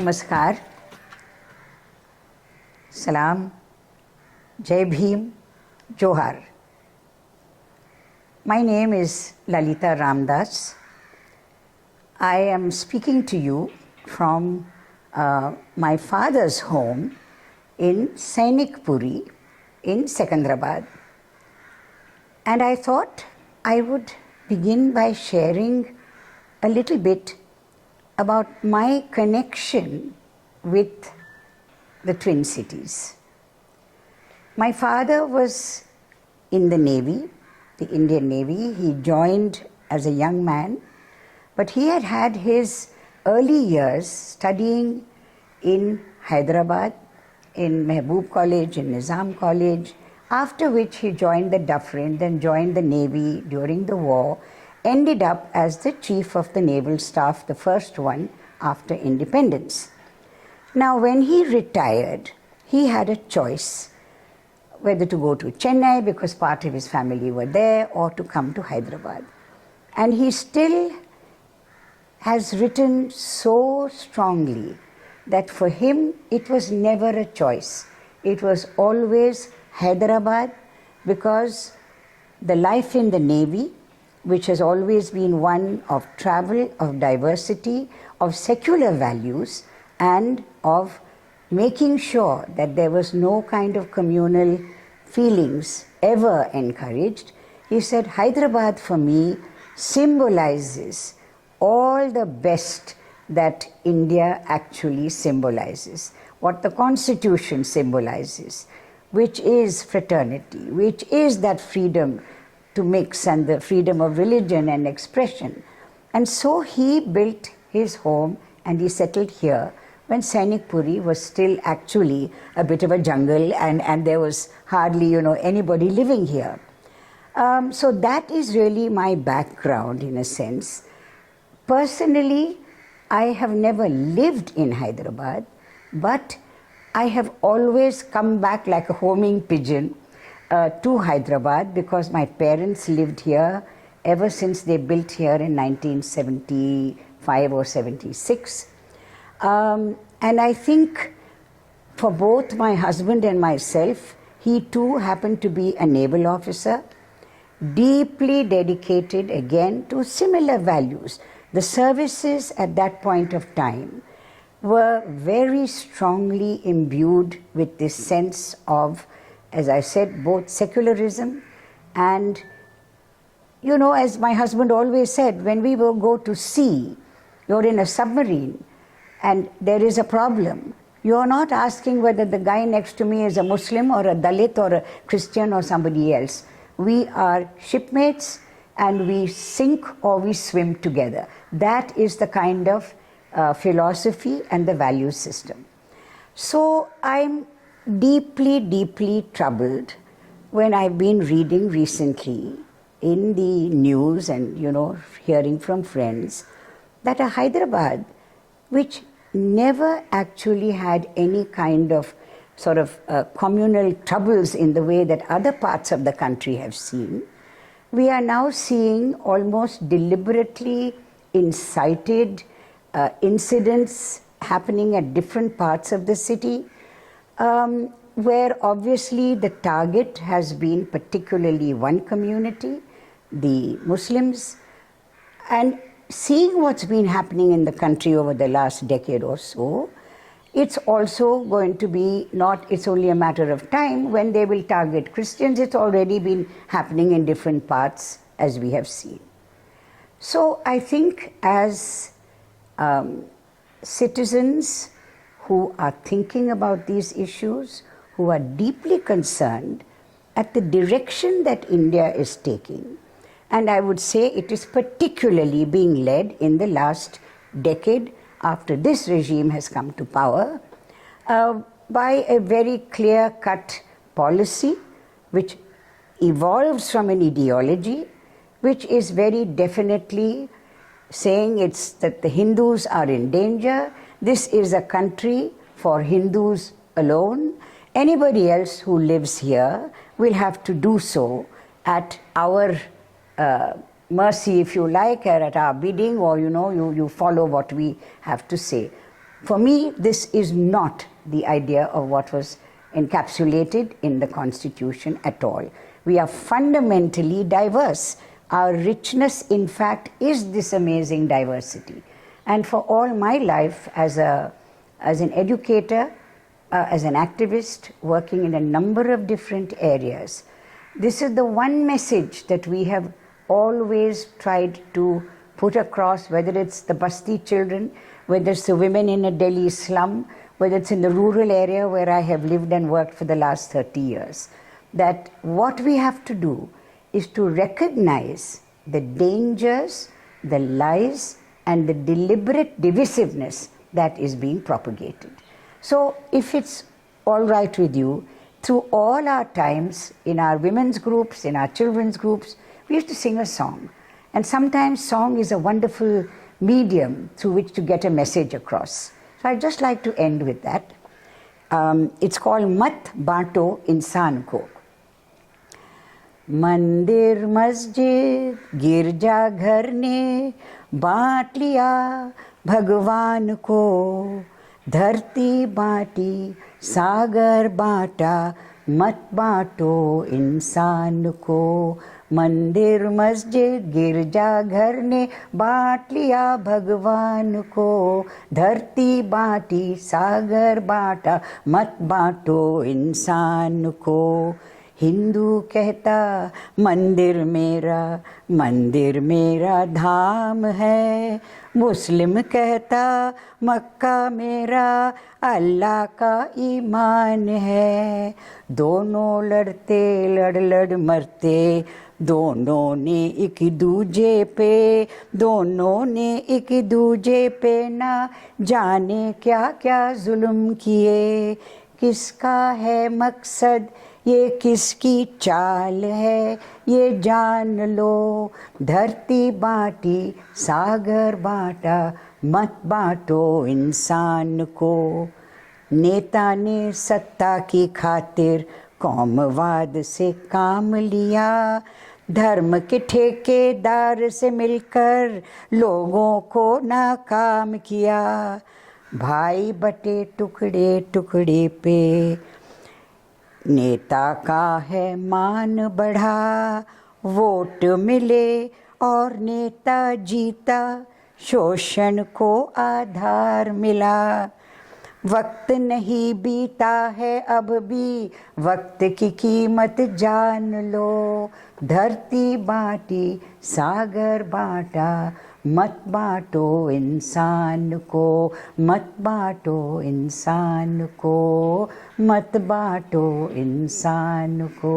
Namaskar, Salam, Jai Bhim, Johar. My name is Lalitha Ramdas. I am speaking to you from my father's home in Sainikpuri in Secunderabad. And I thought I would begin by sharing a little bit about my connection with the Twin Cities. My father was in the Navy, the Indian Navy. He joined as a young man, but he had had his early years studying in Hyderabad, in Mehboob College, in Nizam College, after which he joined the Dufferin, then joined the Navy during the war, ended up as the chief of the naval staff, the first one after independence. Now, when he retired, he had a choice whether to go to Chennai because part of his family were there, or to come to Hyderabad. And he still has written so strongly that for him it was never a choice. It was always Hyderabad, because the life in the Navy, which has always been one of travel, of diversity, of secular values, and of making sure that there was no kind of communal feelings ever encouraged. He said, Hyderabad for me symbolizes all the best that India actually symbolizes, what the Constitution symbolizes, which is fraternity, which is that freedom to mix and the freedom of religion and expression. And so he built his home and he settled here when Sainikpuri was still actually a bit of a jungle, and there was hardly, anybody living here. So that is really my background in a sense. Personally, I have never lived in Hyderabad, but I have always come back like a homing pigeon to Hyderabad, because my parents lived here ever since they built here in 1975 or 76. And I think for both my husband and myself, he too happened to be a naval officer, deeply dedicated again to similar values. The services at that point of time were very strongly imbued with this sense of, as I said, both secularism and, as my husband always said, when we will go to sea, you're in a submarine and there is a problem. You're not asking whether the guy next to me is a Muslim or a Dalit or a Christian or somebody else. We are shipmates and we sink or we swim together. That is the kind of philosophy and the value system. So I'm deeply, deeply troubled when I've been reading recently in the news and, hearing from friends that a Hyderabad, which never actually had any kind of sort of communal troubles in the way that other parts of the country have seen, we are now seeing almost deliberately incited incidents happening at different parts of the city, where obviously the target has been particularly one community, the Muslims. And seeing what's been happening in the country over the last decade or so, it's also going to be it's only a matter of time when they will target Christians. It's already been happening in different parts, as we have seen. So I think as citizens who are thinking about these issues, who are deeply concerned at the direction that India is taking, and I would say it is particularly being led in the last decade after this regime has come to power, by a very clear-cut policy which evolves from an ideology which is very definitely saying that the Hindus are in danger. This is a country for Hindus alone. Anybody else who lives here will have to do so at our mercy, if you like, or at our bidding, or you follow what we have to say. For me, this is not the idea of what was encapsulated in the Constitution at all. We are fundamentally diverse. Our richness, in fact, is this amazing diversity. And for all my life, as an educator, as an activist, working in a number of different areas, this is the one message that we have always tried to put across, whether it's the Basti children, whether it's the women in a Delhi slum, whether it's in the rural area where I have lived and worked for the last 30 years, that what we have to do is to recognize the dangers, the lies, and the deliberate divisiveness that is being propagated. So if it's all right with you, through all our times, in our women's groups, in our children's groups, we used to sing a song. And sometimes song is a wonderful medium through which to get a message across. So I'd just like to end with that. It's called Mat Baanto Insaan Ko. मंदिर मस्जिद गिरजा घर ने बांट लिया भगवान को, धरती बांटी सागर बांटा, मत बांटो इंसान को। मंदिर मस्जिद गिरजा घर ने बांट लिया भगवान को, धरती बांटी सागर बांटा, मत बांटो इंसान को। हिंदू कहता मंदिर मेरा धाम है, मुस्लिम कहता मक्का मेरा अल्लाह का ईमान है। दोनों लड़ते लड़ मरते, दोनों ने एक दूजे पे ना जाने क्या क्या जुल्म किए। किसका है मकसद, ये किसकी चाल है, ये जान लो। धरती बांटी सागर बांटा, मत बांटो इंसान को। नेता ने सत्ता की खातिर कौमवाद से काम लिया, धर्म के ठेकेदार से मिलकर लोगों को नाकाम किया। भाई बटे टुकड़े टुकड़े पे, नेता का है मान बढ़ा। वोट मिले और नेता जीता, शोषण को आधार मिला। वक्त नहीं बीता है अब भी, वक्त की कीमत जान लो। धरती बांटी सागर बांटा, मत बांटो इंसान को, मत बांटो इंसान को, मत बांटो इंसान को।